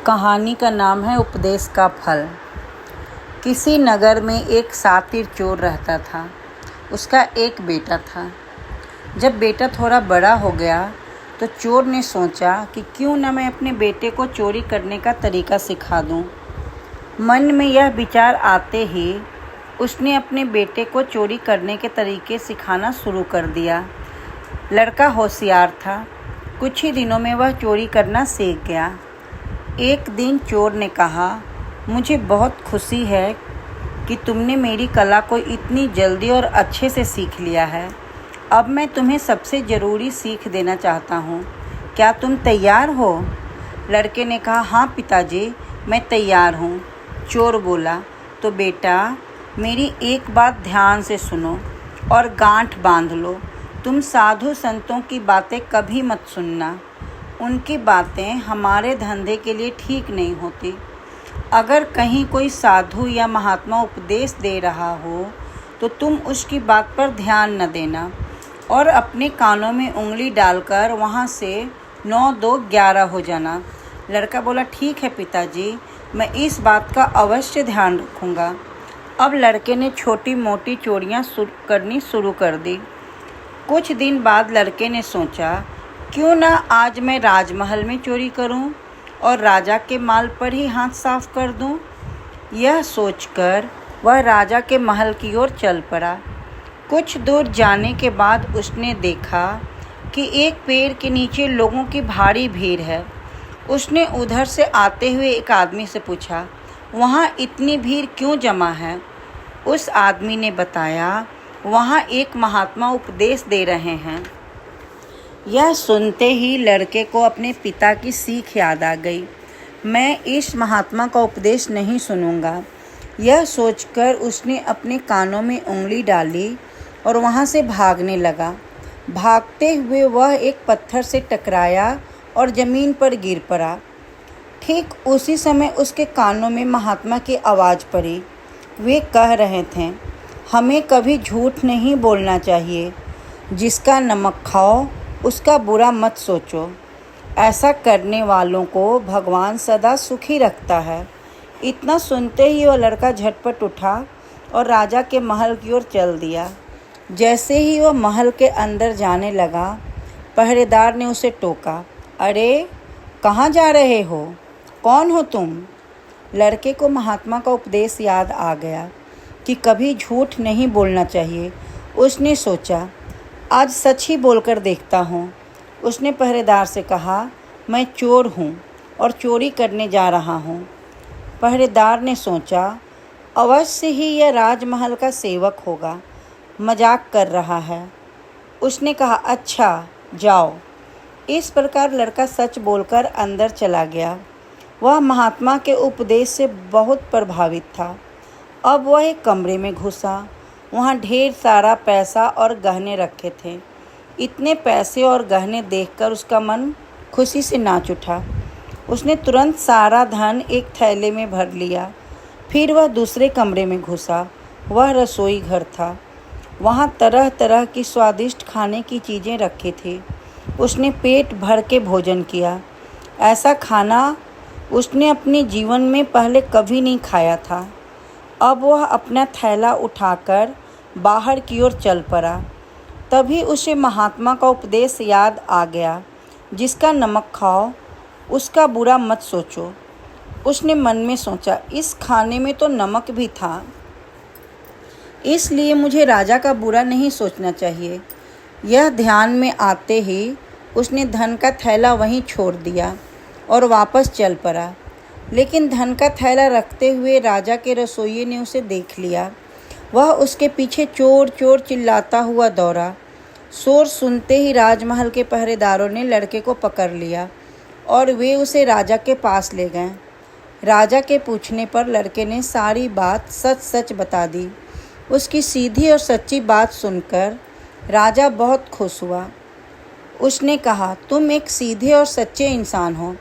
कहानी का नाम है उपदेश का फल। किसी नगर में एक सातिर चोर रहता था। उसका एक बेटा था। जब बेटा थोड़ा बड़ा हो गया तो चोर ने सोचा कि क्यों न मैं अपने बेटे को चोरी करने का तरीका सिखा दूं। मन में यह विचार आते ही उसने अपने बेटे को चोरी करने के तरीके सिखाना शुरू कर दिया। लड़का होशियार था। कुछ ही दिनों में वह चोरी करना सीख गया। एक दिन चोर ने कहा, मुझे बहुत खुशी है कि तुमने मेरी कला को इतनी जल्दी और अच्छे से सीख लिया है। अब मैं तुम्हें सबसे ज़रूरी सीख देना चाहता हूँ। क्या तुम तैयार हो? लड़के ने कहा, हाँ पिताजी, मैं तैयार हूँ। चोर बोला, तो बेटा मेरी एक बात ध्यान से सुनो और गांठ बांध लो। तुम साधु संतों की बातें कभी मत सुनना। उनकी बातें हमारे धंधे के लिए ठीक नहीं होती। अगर कहीं कोई साधु या महात्मा उपदेश दे रहा हो तो तुम उसकी बात पर ध्यान न देना और अपने कानों में उंगली डालकर वहाँ से 9 2 11 हो जाना। लड़का बोला, ठीक है पिताजी, मैं इस बात का अवश्य ध्यान रखूँगा। अब लड़के ने छोटी मोटी चोरियाँ करनी शुरू कर दी। कुछ दिन बाद लड़के ने सोचा, क्यों ना आज मैं राजमहल में चोरी करूं और राजा के माल पर ही हाथ साफ कर दूं। यह सोचकर वह राजा के महल की ओर चल पड़ा। कुछ दूर जाने के बाद उसने देखा कि एक पेड़ के नीचे लोगों की भारी भीड़ है। उसने उधर से आते हुए एक आदमी से पूछा, वहाँ इतनी भीड़ क्यों जमा है? उस आदमी ने बताया, वहाँ एक महात्मा उपदेश दे रहे हैं। यह सुनते ही लड़के को अपने पिता की सीख याद आ गई। मैं इस महात्मा का उपदेश नहीं सुनूंगा। यह सोचकर उसने अपने कानों में उंगली डाली और वहाँ से भागने लगा। भागते हुए वह एक पत्थर से टकराया और ज़मीन पर गिर पड़ा। ठीक उसी समय उसके कानों में महात्मा की आवाज़ पड़ी। वे कह रहे थे, हमें कभी झूठ नहीं बोलना चाहिए। जिसका नमक खाओ उसका बुरा मत सोचो। ऐसा करने वालों को भगवान सदा सुखी रखता है। इतना सुनते ही वह लड़का झटपट उठा और राजा के महल की ओर चल दिया। जैसे ही वह महल के अंदर जाने लगा, पहरेदार ने उसे टोका, अरे कहाँ जा रहे हो? कौन हो तुम? लड़के को महात्मा का उपदेश याद आ गया कि कभी झूठ नहीं बोलना चाहिए। उसने सोचा, आज सच ही बोलकर देखता हूँ। उसने पहरेदार से कहा, मैं चोर हूँ और चोरी करने जा रहा हूँ। पहरेदार ने सोचा, अवश्य ही यह राजमहल का सेवक होगा, मजाक कर रहा है। उसने कहा, अच्छा जाओ। इस प्रकार लड़का सच बोलकर अंदर चला गया। वह महात्मा के उपदेश से बहुत प्रभावित था। अब वह एक कमरे में घुसा। वहाँ ढेर सारा पैसा और गहने रखे थे। इतने पैसे और गहने देखकर उसका मन खुशी से नाच उठा। उसने तुरंत सारा धन एक थैले में भर लिया। फिर वह दूसरे कमरे में घुसा। वह रसोई घर था। वहाँ तरह तरह की स्वादिष्ट खाने की चीज़ें रखी थी। उसने पेट भर के भोजन किया। ऐसा खाना उसने अपने जीवन में पहले कभी नहीं खाया था। अब वह अपना थैला उठाकर बाहर की ओर चल पड़ा। तभी उसे महात्मा का उपदेश याद आ गया, जिसका नमक खाओ उसका बुरा मत सोचो। उसने मन में सोचा, इस खाने में तो नमक भी था, इसलिए मुझे राजा का बुरा नहीं सोचना चाहिए। यह ध्यान में आते ही उसने धन का थैला वहीं छोड़ दिया और वापस चल पड़ा। लेकिन धन का थैला रखते हुए राजा के रसोइये ने उसे देख लिया। वह उसके पीछे चोर चोर चिल्लाता हुआ दौड़ा। शोर सुनते ही राजमहल के पहरेदारों ने लड़के को पकड़ लिया और वे उसे राजा के पास ले गए। राजा के पूछने पर लड़के ने सारी बात सच सच बता दी। उसकी सीधी और सच्ची बात सुनकर राजा बहुत खुश हुआ। उसने कहा, तुम एक सीधे और सच्चे इंसान हो,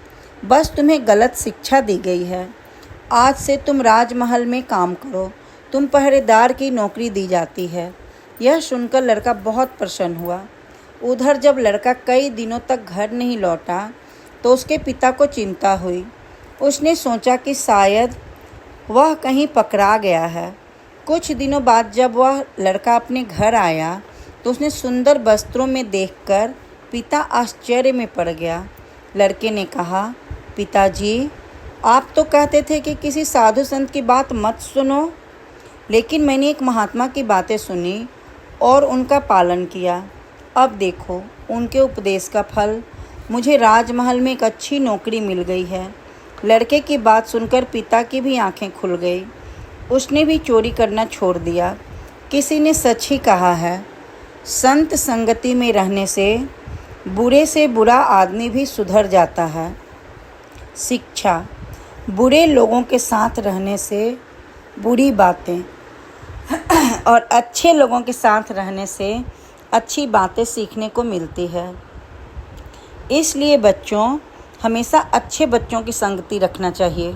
बस तुम्हें गलत शिक्षा दी गई है। आज से तुम राजमहल में काम करो, तुम पहरेदार की नौकरी दी जाती है। यह सुनकर लड़का बहुत प्रसन्न हुआ। उधर जब लड़का कई दिनों तक घर नहीं लौटा तो उसके पिता को चिंता हुई। उसने सोचा कि शायद वह कहीं पकड़ा गया है। कुछ दिनों बाद जब वह लड़का अपने घर आया तो उसने सुंदर वस्त्रों में देखकर पिता आश्चर्य में पड़ गया। लड़के ने कहा, पिताजी, आप तो कहते थे कि किसी साधु संत की बात मत सुनो, लेकिन मैंने एक महात्मा की बातें सुनी और उनका पालन किया। अब देखो उनके उपदेश का फल, मुझे राजमहल में एक अच्छी नौकरी मिल गई है। लड़के की बात सुनकर पिता की भी आंखें खुल गई। उसने भी चोरी करना छोड़ दिया। किसी ने सच ही कहा है, संत संगति में रहने से बुरा आदमी भी सुधर जाता है। शिक्षा, बुरे लोगों के साथ रहने से बुरी बातें और अच्छे लोगों के साथ रहने से अच्छी बातें सीखने को मिलती है। इसलिए बच्चों, हमेशा अच्छे बच्चों की संगति रखना चाहिए।